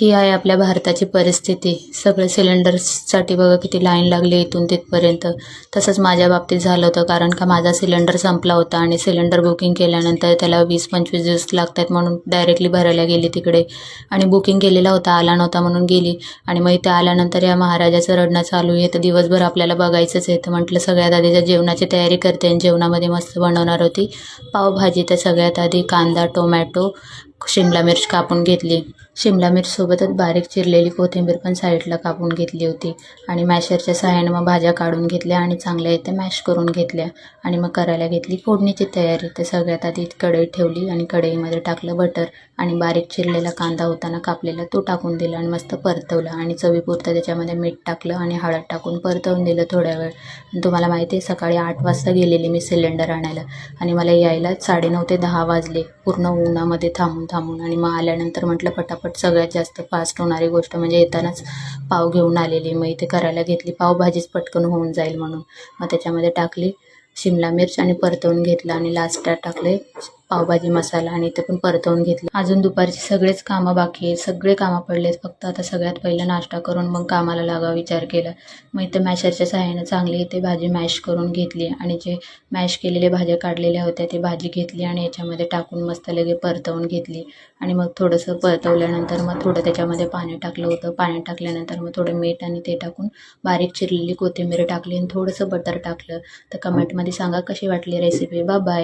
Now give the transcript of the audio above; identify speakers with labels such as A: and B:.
A: ही आहे आपल्या भारताची परिस्थिती. सगळे सिलेंडर्ससाठी बघा किती लाईन लागली इथून तिथपर्यंत. तसंच माझ्या बाबतीत झालं होतं, कारण का माझा सिलेंडर संपला होता आणि सिलेंडर बुकिंग केल्यानंतर त्याला 20-25 दिवस लागतात म्हणून डायरेक्टली भरायला गेली तिकडे. आणि बुकिंग केलेला होता, आला नव्हता म्हणून गेली. आणि मग इथे आल्यानंतर या महाराजाचं रडणं चालू आहे. तर दिवसभर आपल्याला बघायचंच आहे. तर म्हटलं सगळ्यात आधी त्या जेवणाची तयारी करते आणि जेवणामध्ये मस्त बनवणार होती पावभाजी. तर सगळ्यात आधी कांदा, टोमॅटो, शिमला मिर्च कापून घेतली. शिमला मिरचीसोबतच बारीक चिरलेली कोथिंबीर पण साईडला कापून घेतली होती. आणि मॅशरच्या सहाय्याने मग भाज्या काढून घेतल्या आणि चांगल्या इथे मॅश करून घेतल्या. आणि मग करायला घेतली फोडणीची तयारी. तर सगळ्यात आधी कढई ठेवली आणि कढईमध्ये टाकलं बटर आणि बारीक चिरलेला कांदा होता ना कापलेला तो टाकून दिला आणि मस्त परतवलं. आणि चवीपुरतं त्याच्यामध्ये मीठ टाकलं आणि हळद टाकून परतवून दिलं थोड्या वेळ. आणि तुम्हाला माहिती आहे सकाळी 8 वाजता गेलेली मी सिलेंडर आणायला आणि मला यायला 9:30 ते 10 वाजले पूर्ण उन्हामध्ये थांबून. आणि मग आल्यानंतर म्हटलं पटापट सगळ्यात जास्त फास्ट होणारी गोष्ट म्हणजे येतानाच पाव घेऊन आलेली. मग इथे करायला घेतली पावभाजीच पटकन होऊन जाईल म्हणून. मग त्याच्यामध्ये टाकली शिमला मिर्च आणि परतवून घेतलं आणि लास्टला टाकले पावभाजी मसाला आणि इथे पण परतवून घेतलं. अजून दुपारची सगळेच कामं बाकी आहेत, सगळे कामं पडलेत. फक्त आता सगळ्यात पहिलं नाश्ता करून मग कामाला लागावा विचार केला. मग इथे मॅशरच्या सहाय्याने चांगली इथे भाजी मॅश करून घेतली आणि जे मॅश केलेल्या भाज्या काढलेल्या होत्या ते भाजी घेतली आणि याच्यामध्ये टाकून मस्त लगे परतवून घेतली. आणि मग थोडंसं परतवल्यानंतर मग थोडं त्याच्यामध्ये पाणी टाकलं होतं. पाणी टाकल्यानंतर मग थोडं मीठ आणि ते टाकून बारीक चिरलेली कोथिंबीर टाकली आणि थोडंसं बटर टाकलं. तर कमेंटमध्ये सांगा कशी वाटली रेसिपी. Bye bye.